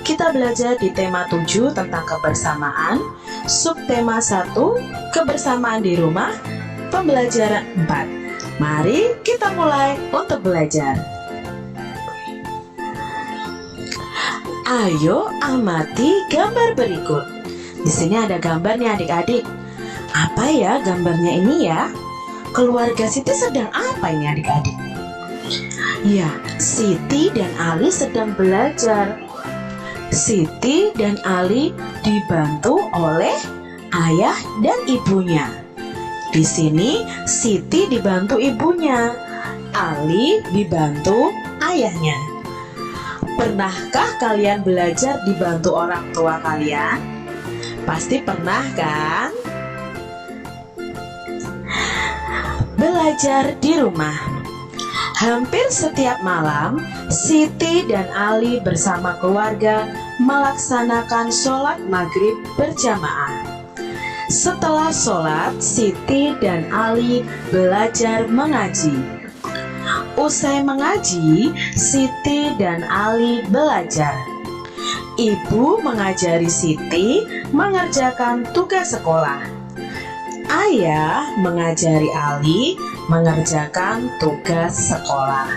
Kita belajar di tema 7 tentang kebersamaan, subtema 1, kebersamaan di rumah, pembelajaran 4. Mari kita mulai untuk belajar. Ayo amati gambar berikut. Di sini ada gambarnya adik-adik. Apa ya gambarnya ini ya? Keluarga Siti sedang apa ini adik-adik? Ya, Siti dan Ali sedang belajar. Siti dan Ali dibantu oleh ayah dan ibunya. Di sini Siti dibantu ibunya, Ali dibantu ayahnya. Pernahkah kalian belajar dibantu orang tua kalian? Pasti pernah kan? Belajar di rumah. Hampir setiap malam, Siti dan Ali bersama keluarga melaksanakan sholat maghrib berjamaah. Setelah sholat, Siti dan Ali belajar mengaji. Usai mengaji, Siti dan Ali belajar. Ibu mengajari Siti mengerjakan tugas sekolah. Ayah mengajari Ali mengerjakan tugas sekolah.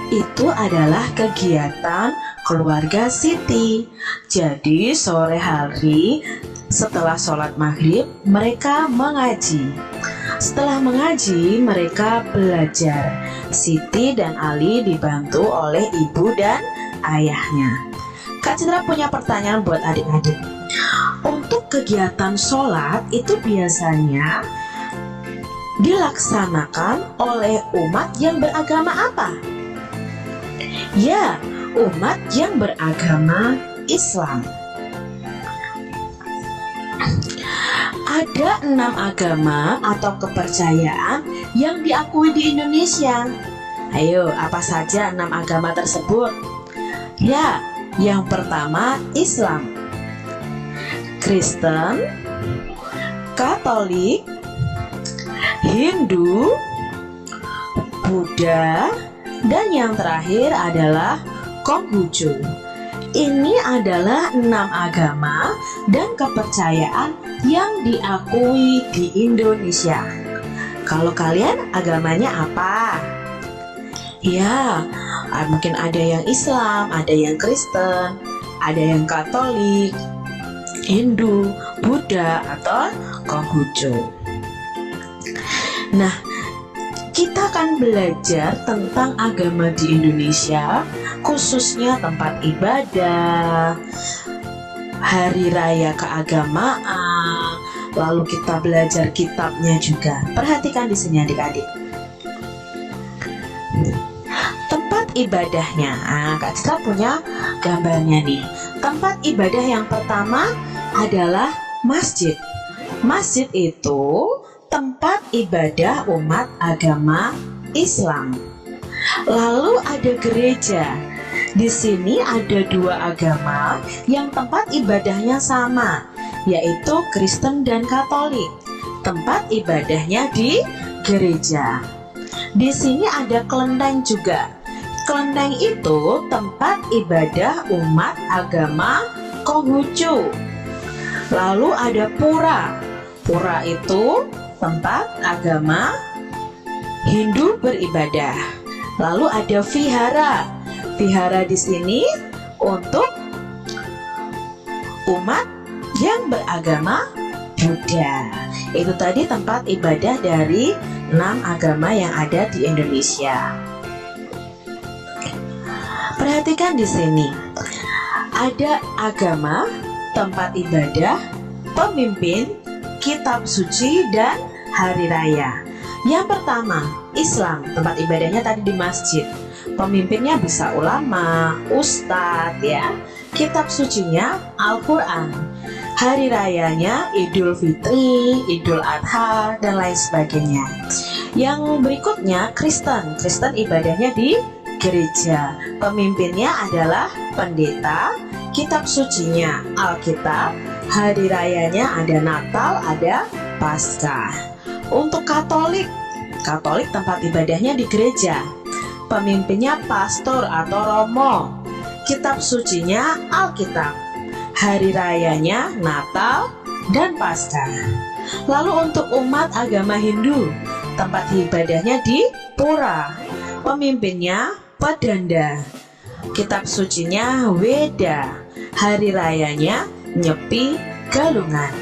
Itu adalah kegiatan keluarga Siti. Jadi sore hari setelah sholat maghrib mereka mengaji. Setelah mengaji mereka belajar. Siti dan Ali dibantu oleh ibu dan ayahnya. Kak Citra punya pertanyaan buat adik-adik. Untuk kegiatan sholat itu biasanya dilaksanakan oleh umat yang beragama apa? Ya, umat yang beragama Islam. Ada 6 agama atau kepercayaan yang diakui di Indonesia. Ayo, apa saja 6 agama tersebut? Ya, yang pertama Islam, Kristen, Katolik, Hindu, Buddha, dan yang terakhir adalah Konghucu. Ini adalah 6 agama dan kepercayaan yang diakui di Indonesia. Kalau kalian agamanya apa? Ya, mungkin ada yang Islam, ada yang Kristen, ada yang Katolik, Hindu, Buddha, atau Konghucu. Nah, kita akan belajar tentang agama di Indonesia, khususnya tempat ibadah, hari raya keagamaan, lalu kita belajar kitabnya juga. Perhatikan di sini adik-adik. Tempat ibadahnya, Kak Citra punya gambarnya nih. Tempat ibadah yang pertama adalah masjid. Masjid itu tempat ibadah umat agama Islam. Lalu ada gereja. Di sini ada 2 agama yang tempat ibadahnya sama, yaitu Kristen dan Katolik. Tempat ibadahnya di gereja. Di sini ada kelenteng juga. Kelenteng itu tempat ibadah umat agama Konghucu. Lalu ada pura. Pura itu tempat agama Hindu beribadah. Lalu ada vihara. Vihara di sini untuk umat yang beragama Buddha. Itu tadi tempat ibadah dari 6 agama yang ada di Indonesia. Perhatikan di sini. Ada agama, tempat ibadah, pemimpin, kitab suci, dan hari raya. Yang pertama, Islam, tempat ibadahnya tadi di masjid. Pemimpinnya bisa ulama, ustadz ya. Kitab sucinya Al-Quran. Hari rayanya Idul Fitri, Idul Adha, dan lain sebagainya. Yang berikutnya Kristen. Kristen ibadahnya di gereja. Pemimpinnya adalah pendeta. Kitab sucinya Alkitab. Hari rayanya ada Natal, ada Paskah. Untuk Katolik, Katolik tempat ibadahnya di gereja. Pemimpinnya pastor atau romo. kitab sucinya Alkitab, hari rayanya Natal dan Paskah. Lalu untuk umat agama Hindu, tempat ibadahnya di pura, pemimpinnya Padanda, kitab sucinya Weda, hari rayanya Nyepi Galungan.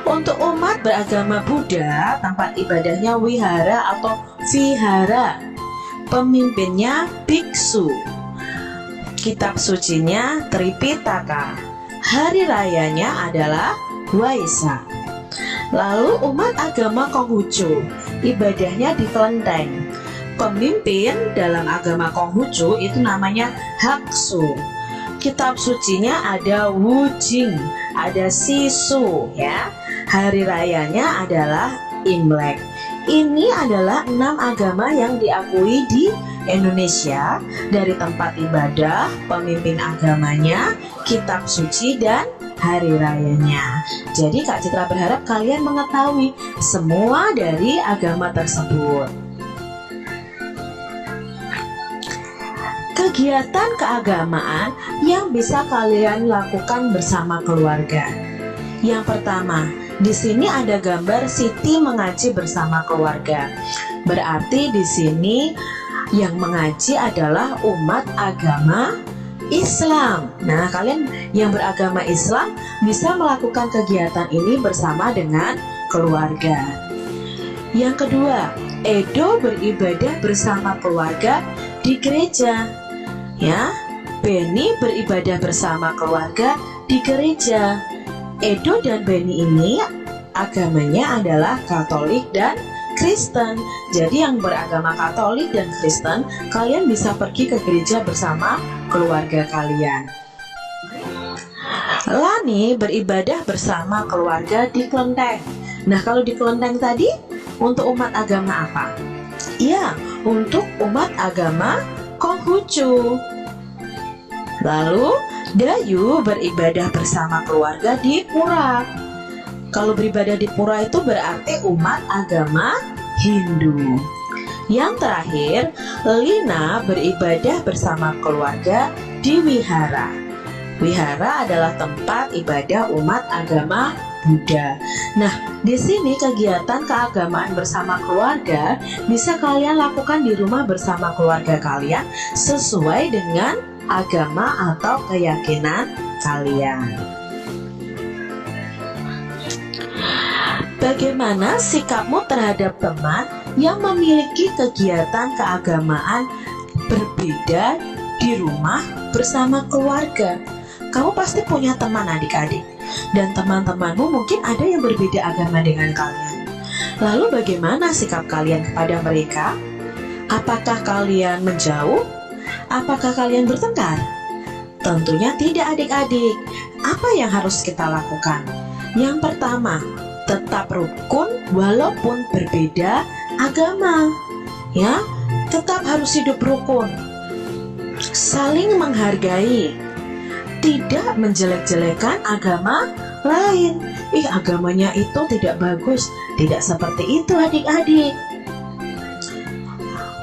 Untuk umat beragama Buddha, tempat ibadahnya wihara atau vihara, pemimpinnya biksu, kitab sucinya Tripitaka, hari rayanya adalah Waisak. Lalu umat agama Konghucu, ibadahnya di kelenteng, pemimpin dalam agama Konghucu itu namanya Haksu, kitab sucinya ada Wujing, ada Sisu ya. Hari rayanya adalah Imlek. Ini adalah 6 agama yang diakui di Indonesia, dari tempat ibadah, pemimpin agamanya, kitab suci, dan hari rayanya. Jadi Kak Citra berharap kalian mengetahui semua dari agama tersebut. Kegiatan keagamaan yang bisa kalian lakukan bersama keluarga. Yang pertama, di sini ada gambar Siti mengaji bersama keluarga. Berarti di sini yang mengaji adalah umat agama Islam. Nah, kalian yang beragama Islam bisa melakukan kegiatan ini bersama dengan keluarga. Yang kedua, Edo beribadah bersama keluarga di gereja. Ya, Beni beribadah bersama keluarga di gereja. Edo dan Beni ini agamanya adalah Katolik dan Kristen. Jadi yang beragama Katolik dan Kristen, kalian bisa pergi ke gereja bersama keluarga kalian. Lani beribadah bersama keluarga di kelenteng. Nah, kalau di kelenteng tadi untuk umat agama apa? Ya, untuk umat agama Konghucu. Lalu Dayu beribadah bersama keluarga di pura. Kalau beribadah di pura itu berarti umat agama Hindu. Yang terakhir, Lina beribadah bersama keluarga di wihara. Wihara adalah tempat ibadah umat agama Buddha. Nah, di sini kegiatan keagamaan bersama keluarga bisa kalian lakukan di rumah bersama keluarga kalian sesuai dengan agama atau keyakinan kalian. Bagaimana sikapmu terhadap teman yang memiliki kegiatan keagamaan berbeda di rumah bersama keluarga? Kamu pasti punya teman adik-adik, dan teman-temanmu mungkin ada yang berbeda agama dengan kalian. Lalu bagaimana sikap kalian kepada mereka? Apakah kalian menjauh? Apakah kalian bertengkar? Tentunya tidak adik-adik. Apa yang harus kita lakukan? Yang pertama, tetap rukun walaupun berbeda agama. Ya, tetap harus hidup rukun. Saling menghargai. Tidak menjelek-jelekan agama lain. Agamanya itu tidak bagus. Tidak seperti itu adik-adik.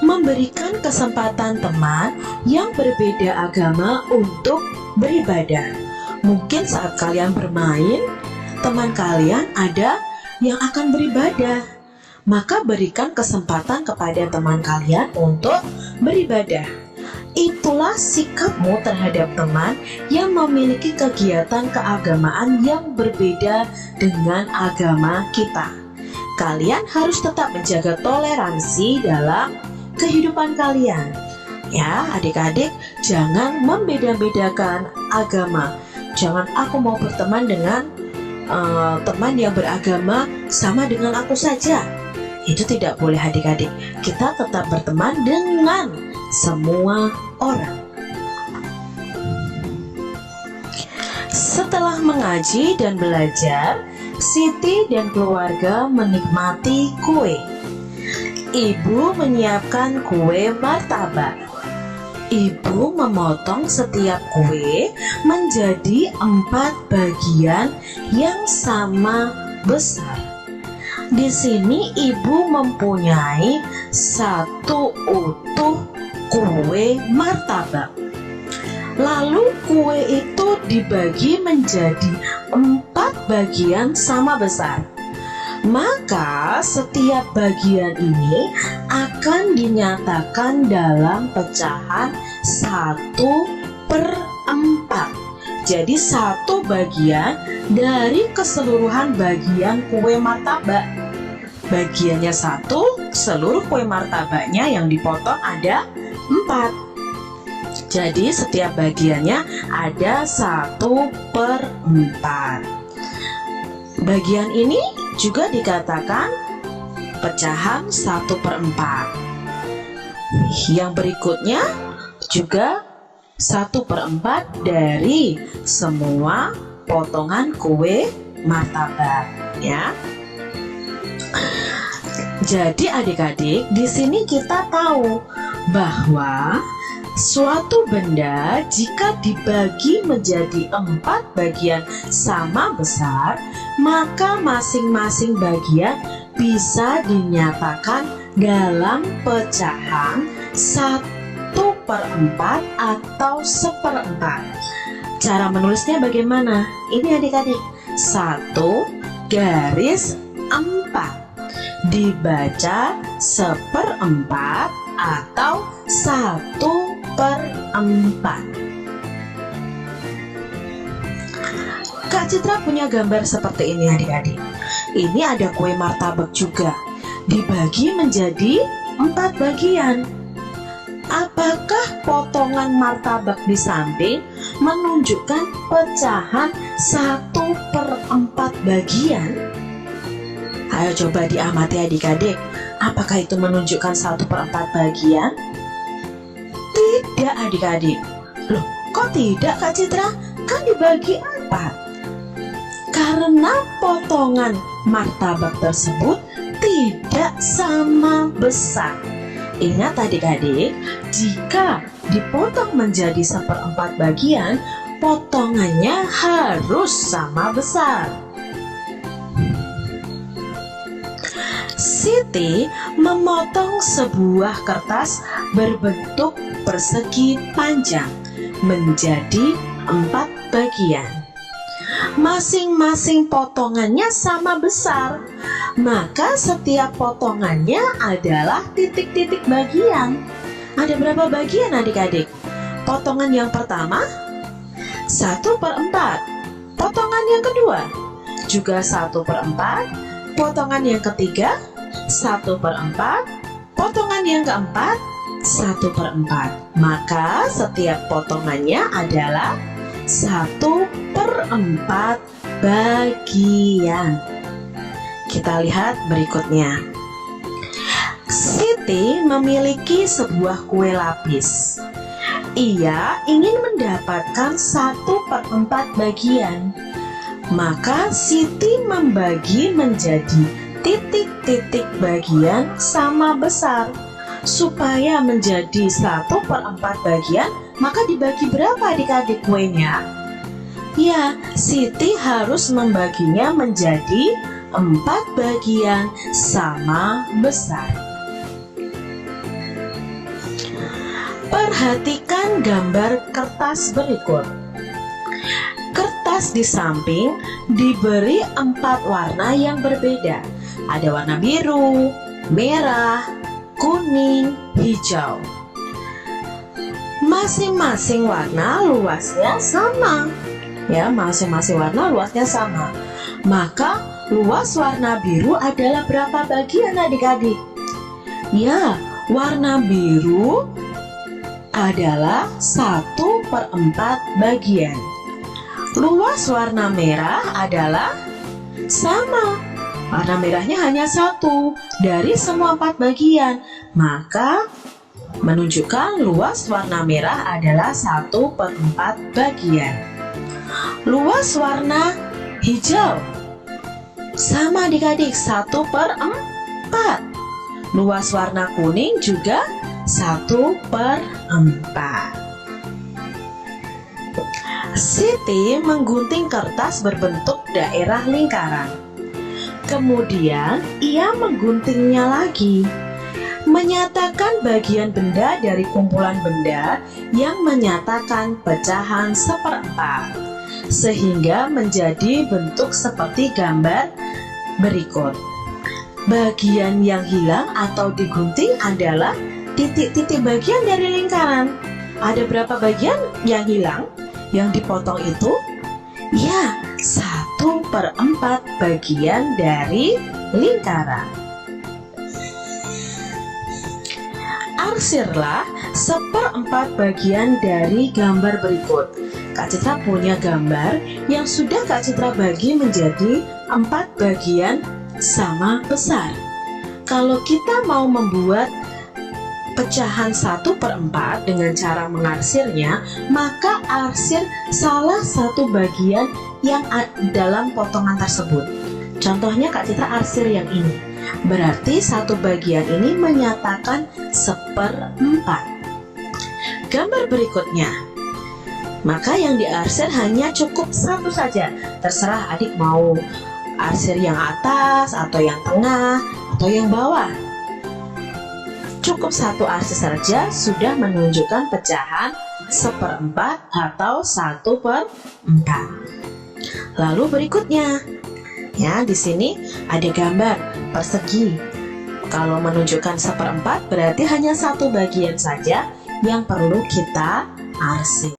Memberikan kesempatan teman yang berbeda agama untuk beribadah. Mungkin saat kalian bermain, teman kalian ada yang akan beribadah. Maka berikan kesempatan kepada teman kalian untuk beribadah. Itulah sikapmu terhadap teman yang memiliki kegiatan keagamaan yang berbeda dengan agama kita. Kalian harus tetap menjaga toleransi dalam kehidupan kalian. Ya, adik-adik, jangan membeda-bedakan agama. Jangan aku mau berteman dengan teman yang beragama sama dengan aku saja. Itu tidak boleh adik-adik. Kita tetap berteman dengan semua orang. Setelah mengaji dan belajar, Siti dan keluarga menikmati kue. Ibu menyiapkan kue martabak. Ibu memotong setiap kue menjadi 4 bagian yang sama besar. Di sini ibu mempunyai 1 utuh kue martabak. Lalu kue itu dibagi menjadi 4 bagian sama besar. Maka setiap bagian ini akan dinyatakan dalam pecahan 1/4. Jadi 1 bagian dari keseluruhan bagian kue martabak. Bagiannya 1, seluruh kue martabaknya yang dipotong ada 4. Jadi setiap bagiannya ada 1/4. Bagian ini juga dikatakan pecahan 1/4. Yang berikutnya juga 1/4 dari semua potongan kue martabak, ya. Jadi adik-adik, di sini kita tahu bahwa suatu benda jika dibagi menjadi 4 bagian sama besar, maka masing-masing bagian bisa dinyatakan dalam pecahan 1/4 atau 1/4. Cara menulisnya bagaimana? Ini adik-adik, 1/4 dibaca 1/4 atau 1/4. Kak Citra punya gambar seperti ini adik-adik. Ini ada kue martabak juga, dibagi menjadi 4 bagian. Apakah potongan martabak di samping menunjukkan pecahan 1/4 bagian? Ayo coba diamati adik-adik. Apakah itu menunjukkan 1/4 bagian? Tidak adik-adik. Loh, kok tidak Kak Citra? Kan dibagi 4. Karena potongan martabak tersebut tidak sama besar. Ingat adik-adik, jika dipotong menjadi 1/4 bagian, potongannya harus sama besar. Siti memotong sebuah kertas berbentuk persegi panjang menjadi 4 bagian. Masing-masing potongannya sama besar, maka setiap potongannya adalah titik-titik bagian. Ada berapa bagian adik-adik? Potongan yang pertama 1/4. Potongan yang kedua juga 1/4. Potongan yang ketiga 1/4. Potongan yang keempat 1/4. Maka setiap potongannya adalah 1/4 bagian. Kita lihat berikutnya. Siti memiliki sebuah kue lapis. Ia ingin mendapatkan 1/4 bagian. Maka Siti membagi menjadi titik-titik bagian sama besar. Supaya menjadi 1/4 bagian, maka dibagi berapa adik-adik kuenya? Ya, Siti harus membaginya menjadi 4 bagian sama besar. Perhatikan gambar kertas berikut. Kertas di samping diberi 4 warna yang berbeda. Ada warna biru, merah, kuning, hijau. Masing-masing warna luasnya sama. Ya, masing-masing warna luasnya sama. Maka luas warna biru adalah berapa bagian adik-adik? Ya, warna biru adalah 1/4 bagian. Luas warna merah adalah sama. Warna merahnya hanya 1 dari semua 4 bagian. Maka menunjukkan luas warna merah adalah 1/4 bagian. Luas warna hijau sama adik-adik 1/4. Luas warna kuning juga 1/4. Siti menggunting kertas berbentuk daerah lingkaran. Kemudian ia mengguntingnya lagi. Menyatakan bagian benda dari kumpulan benda yang menyatakan pecahan seperempat, sehingga menjadi bentuk seperti gambar berikut. Bagian yang hilang atau digunting adalah titik-titik bagian dari lingkaran. Ada berapa bagian yang hilang? Yang dipotong itu? Ya, 1/4 bagian dari lingkaran. Arsirlah 1/4 bagian dari gambar berikut. Kak Citra punya gambar yang sudah Kak Citra bagi menjadi 4 bagian sama besar. Kalau kita mau membuat pecahan 1/4 dengan cara mengarsirnya, maka arsir salah satu bagian yang dalam potongan tersebut. Contohnya Kak Citra arsir yang ini. Berarti satu bagian ini menyatakan 1/4. Gambar berikutnya. Maka yang diarsir hanya cukup satu saja. Terserah adik mau arsir yang atas atau yang tengah atau yang bawah. Cukup satu arsir saja sudah menunjukkan pecahan 1/4 atau 1/4. Lalu berikutnya, ya di sini ada gambar persegi. Kalau menunjukkan 1/4 berarti hanya satu bagian saja yang perlu kita arsir.